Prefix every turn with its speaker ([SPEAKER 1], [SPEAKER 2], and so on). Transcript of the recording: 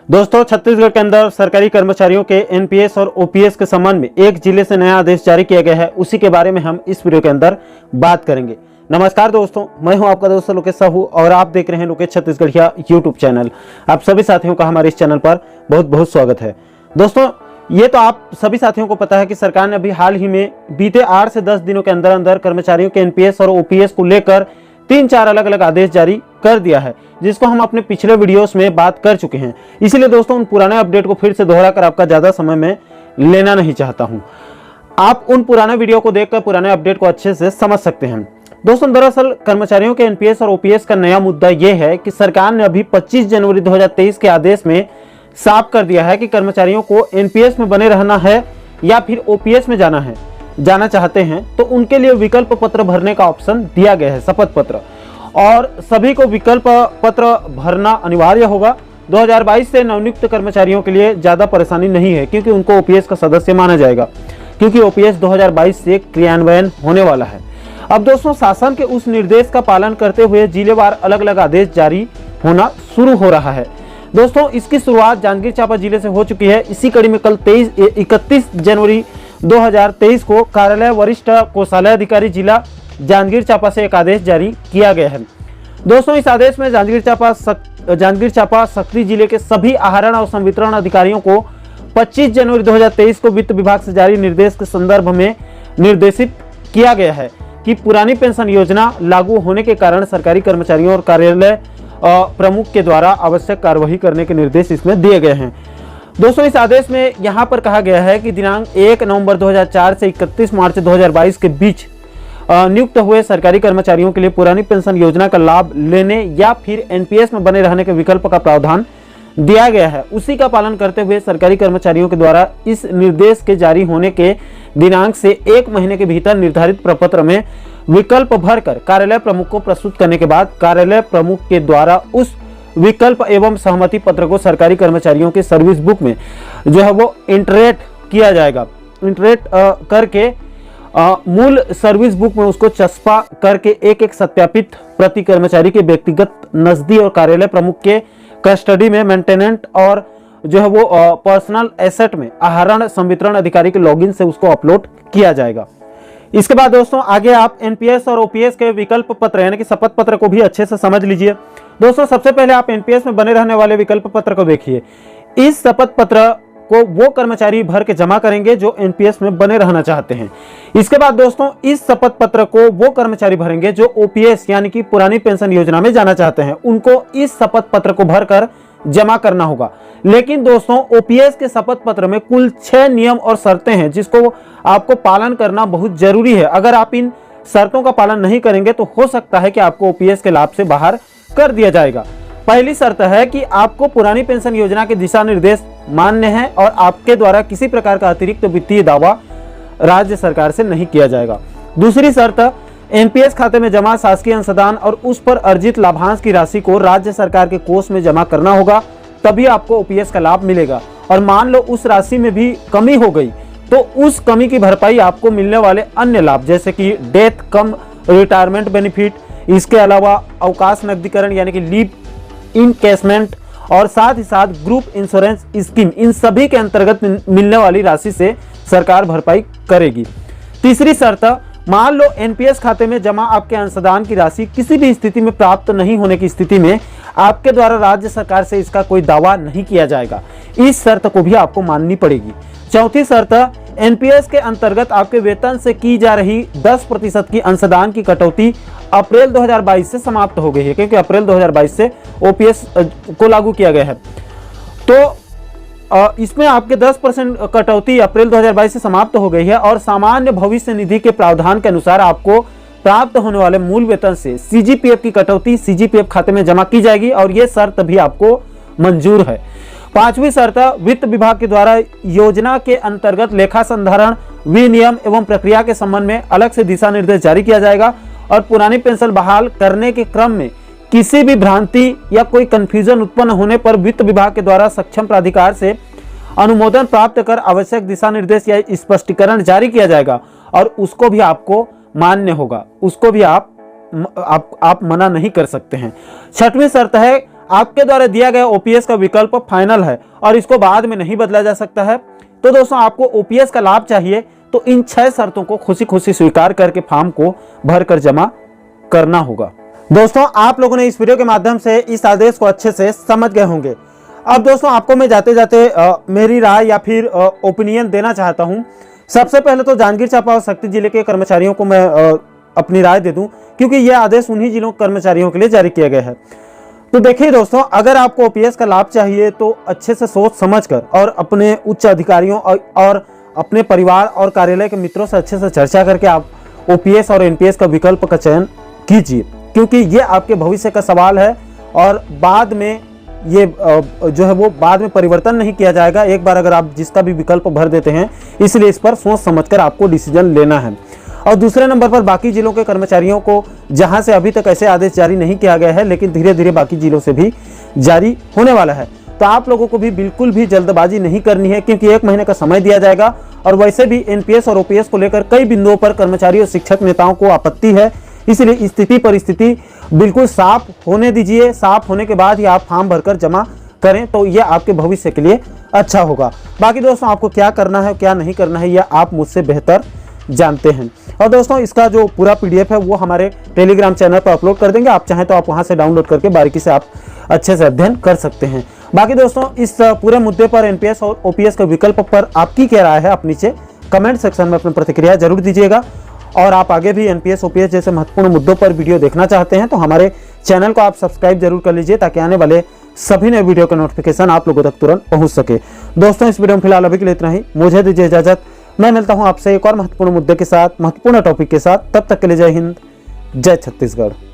[SPEAKER 1] दोस्तों, छत्तीसगढ़ के अंदर सरकारी कर्मचारियों के एनपीएस और ओपीएस के संबंध में एक जिले से नया आदेश जारी किया गया है। उसी के बारे में हम इस वीडियो के अंदर बात करेंगे। नमस्कार दोस्तों, मैं हूं आपका दोस्त लोकेश साहू और आप देख रहे हैं लोकेश छत्तीसगढ़िया यूट्यूब चैनल। आप सभी साथियों का हमारे इस चैनल पर बहुत बहुत स्वागत है। दोस्तों, ये तो आप सभी साथियों को पता है कि सरकार ने अभी हाल ही में बीते 8 से 10 दिनों के अंदर अंदर कर्मचारियों के एनपीएस और ओपीएस को लेकर 3-4 अलग अलग आदेश जारी कर दिया है, जिसको हम अपने पिछले वीडियोस में बात कर चुके हैं। इसीलिए दोस्तों, उन पुराने अपडेट को फिर से दोहराकर आपका ज्यादा समय में लेना नहीं चाहता हूं। आप उन पुराने वीडियो को देखकर पुराने अपडेट को अच्छे से समझ सकते हैं। दोस्तों, दरअसल कर्मचारियों के एनपीएस और ओपीएस का नया मुद्दा यह है कि सरकार ने अभी 25 जनवरी 2023 के आदेश में साफ कर दिया है कि कर्मचारियों को एनपीएस में बने रहना है या फिर ओपीएस में जाना चाहते हैं तो उनके लिए विकल्प पत्र भरने का ऑप्शन दिया गया है, शपथ पत्र, और सभी को विकल्प पत्र भरना अनिवार्य होगा। 2022 से नवनियुक्त कर्मचारियों के लिए ज्यादा परेशानी नहीं है, क्योंकि उनको ओपीएस का सदस्य माना जाएगा, क्योंकि ओपीएस 2022 से क्रियान्वयन होने वाला है। अब दोस्तों, शासन के उस निर्देश का पालन करते हुए जिलेवार अलग अलग आदेश जारी होना शुरू हो रहा है। दोस्तों, इसकी शुरुआत जांजगीर चांपा जिले से हो चुकी है। इसी कड़ी में कल 31 जनवरी 2023 को कार्यालय वरिष्ठ कोषालय अधिकारी जिला जांजगीर चांपा से एक आदेश जारी किया गया है। दोस्तों, इस आदेश में जांजगीर चांपा सक्री जिले के सभी आहरण और संवितरण अधिकारियों को 25 जनवरी 2023 को वित्त विभाग से जारी निर्देश के संदर्भ में निर्देशित किया गया है कि पुरानी पेंशन योजना लागू होने के कारण सरकारी कर्मचारियों और कार्यालय प्रमुख के द्वारा आवश्यक कार्यवाही करने के निर्देश इसमें दिए गए हैं। दोस्तों, इस आदेश में यहाँ पर कहा गया है कि दिनांक 1 नवंबर 2004 से 31 मार्च 2022 के बीच नियुक्त हुए सरकारी कर्मचारियों के लिए पुरानी पेंशन योजना का लाभ लेने या फिर एनपीएस में बने रहने के विकल्प का प्रावधान दिया गया है। उसी का पालन करते हुए सरकारी कर्मचारियों के द्वारा इस निर्देश के जारी होने के दिनांक से 1 महीने के भीतर निर्धारित प्रपत्र में विकल्प भरकर कार्यालय प्रमुख को प्रस्तुत करने के बाद कार्यालय प्रमुख के द्वारा उस विकल्प एवं सहमति पत्र को सरकारी कर्मचारियों के सर्विस बुक में जो है वो इंटरेट किया जाएगा। इंटरेट करके मूल सर्विस बुक में उसको चस्पा करके एक सत्यापित प्रति कर्मचारी के व्यक्तिगत नजदी और कार्यालय प्रमुख के कस्टडी में मेंटेनेंट और जो है वो पर्सनल एसेट में आहरण संवितरण अधिकारी के लॉगिन से उसको अपलोड किया जाएगा। इसके बाद दोस्तों, आगे आप एनपीएस और ओपीएस के विकल्प पत्र यानी कि शपथ पत्र को भी अच्छे से समझ लीजिए। दोस्तों, सबसे पहले आप एनपीएस में बने रहने वाले विकल्प पत्र को देखिए। इस शपथ पत्र को वो कर्मचारी भर के जमा करेंगे जो एनपीएस में बने रहना चाहते हैं। इसके बाद दोस्तों, इस शपथ पत्र को वो कर्मचारी भरेंगे जो ओपीएस यानी कि पुरानी पेंशन योजना में जाना चाहते हैं। उनको इस शपथ पत्र को भरकर जमा करना होगा। लेकिन दोस्तों, ओपीएस के शपथ पत्र में कुल 6 नियम और शर्तें हैं जिसको आपको पालन करना बहुत जरूरी है। अगर आप इन शर्तों का पालन नहीं करेंगे तो हो सकता है कि आपको ओपीएस के लाभ से बाहर कर दिया जाएगा। पहली शर्त है कि आपको पुरानी पेंशन योजना के दिशा निर्देश मान्य है और आपके द्वारा किसी प्रकार का अतिरिक्त वित्तीय दावा राज्य सरकार से नहीं किया जाएगा। दूसरी शर्त, एनपीएस खाते में जमा शासकीय अंशदान और उस पर अर्जित लाभांश की राशि को राज्य सरकार के कोष में जमा करना होगा, तभी आपको ओपीएस का लाभ मिलेगा। और मान लो उस राशि में भी कमी हो गई तो उस कमी की भरपाई आपको मिलने वाले अन्य लाभ जैसे कि डेथ कम रिटायरमेंट बेनिफिट, इसके अलावा अवकाश नकदीकरण यानी कि लीव इनकैशमेंट और साथ ही साथ ग्रुप इंश्योरेंस स्कीम, इन सभी के अंतर्गत मिलने वाली राशि से सरकार भरपाई करेगी। तीसरी शर्त, मान लो एनपीएस खाते में जमा आपके अंशदान की राशि किसी भी स्थिति में प्राप्त नहीं होने की स्थिति में आपके द्वारा राज्य सरकार से इसका कोई दावा नहीं किया जाएगा। इस शर्त को भी आपको माननी पड़ेगी। चौथी शर्त, एनपीएस के अंतर्गत आपके वेतन से की जा रही 10% की अंशदान की कटौती अप्रैल 2022 से समाप्त हो गई है, क्योंकि अप्रैल 2022 से ओपीएस को लागू किया गया है। तो इसमें आपके 10% कटौती अप्रैल 2022 से समाप्त हो गई है और सामान्य भविष्य निधि के प्रावधान के अनुसार आपको प्राप्त होने वाले मूल वेतन से सीजीपीएफ की कटौती सीजीपीएफ खाते में जमा की जाएगी और यह शर्त भी आपको मंजूर है। पांचवी शर्त, वित्त विभाग के द्वारा योजना के अंतर्गत लेखा संधारण विनियम एवं प्रक्रिया के संबंध में अलग से दिशा निर्देश जारी किया जाएगा और पुरानी पेंशन बहाल करने के क्रम में किसी भी भ्रांति या कोई कंफ्यूजन उत्पन्न होने पर वित्त विभाग के द्वारा सक्षम प्राधिकार से अनुमोदन प्राप्त कर आवश्यक दिशा निर्देश या स्पष्टीकरण जारी किया जाएगा और उसको भी आपको मान्य होगा, उसको भी आप मना नहीं कर सकते हैं। छठवीं शर्त है, आपके द्वारा दिया गया ओपीएस का विकल्प फाइनल है और इसको बाद में नहीं बदला जा सकता है। तो दोस्तों आपको ओपीएस का लाभ चाहिए तो इन 6 शर्तों को खुशी खुशी स्वीकार करके फॉर्म को भरकर जमा करना होगा। दोस्तों आप लोगों ने इस वीडियो के माध्यम से इस आदेश को अच्छे से समझ गए होंगे। अब दोस्तों आपको मैं जाते जाते मेरी राय या फिर ओपिनियन देना चाहता हूं। सबसे पहले तो जांजगीर चांपा और शक्ति जिले के कर्मचारियों को मैं अपनी राय दे दूं, क्योंकि यह आदेश उन्हीं जिलों के कर्मचारियों के लिए जारी किया गया है। तो देखिए दोस्तों, अगर आपको ओपीएस का लाभ चाहिए तो अच्छे से सोच समझकर और अपने उच्च अधिकारियों और अपने परिवार और कार्यालय के मित्रों से अच्छे से चर्चा करके आप ओपीएस और एनपीएस का विकल्प का चयन कीजिए, क्योंकि ये आपके भविष्य का सवाल है और बाद में ये जो है वो बाद में परिवर्तन नहीं किया जाएगा एक बार अगर आप जिसका भी विकल्प भर देते हैं। इसलिए इस पर सोच समझकर आपको डिसीजन लेना है। और दूसरे नंबर पर बाकी जिलों के कर्मचारियों को जहां से अभी तक ऐसे आदेश जारी नहीं किया गया है, लेकिन धीरे धीरे बाकी जिलों से भी जारी होने वाला है, तो आप लोगों को भी बिल्कुल भी जल्दबाजी नहीं करनी है, क्योंकि 1 महीने का समय दिया जाएगा। और वैसे भी एनपीएस और ओपीएस को लेकर कई बिंदुओं पर कर्मचारी और शिक्षक नेताओं को आपत्ति है। इसलिए स्थिति परिस्थिति बिल्कुल साफ होने दीजिए। साफ होने के बाद ही आप फॉर्म भरकर जमा करें, तो यह आपके भविष्य के लिए अच्छा होगा। बाकी दोस्तों आपको क्या करना है क्या नहीं करना है यह आप मुझसे बेहतर जानते हैं। और दोस्तों इसका जो पूरा पीडीएफ है वो हमारे टेलीग्राम चैनल पर अपलोड कर देंगे। आप चाहें तो आप वहां से डाउनलोड करके बारीकी से आप अच्छे से अध्ययन कर सकते हैं। बाकी दोस्तों इस पूरे मुद्दे पर एनपीएस और ओपीएस के विकल्प पर आपकी क्या राय है, आप नीचे कमेंट सेक्शन में अपनी प्रतिक्रिया जरूर दीजिएगा। और आप आगे भी एनपीएस ओपीएस जैसे महत्वपूर्ण मुद्दों पर वीडियो देखना चाहते हैं तो हमारे चैनल को आप सब्सक्राइब जरूर कर लीजिए, ताकि आने वाले सभी नए वीडियो का नोटिफिकेशन आप लोगों तक तुरंत पहुंच सके। दोस्तों इस वीडियो में फिलहाल अभी के लिए इतना ही। मुझे दीजिए इजाजत। मैं मिलता हूं आपसे एक और महत्वपूर्ण मुद्दे के साथ, महत्वपूर्ण टॉपिक के साथ। तब तक के लिए जय हिंद, जय छत्तीसगढ़।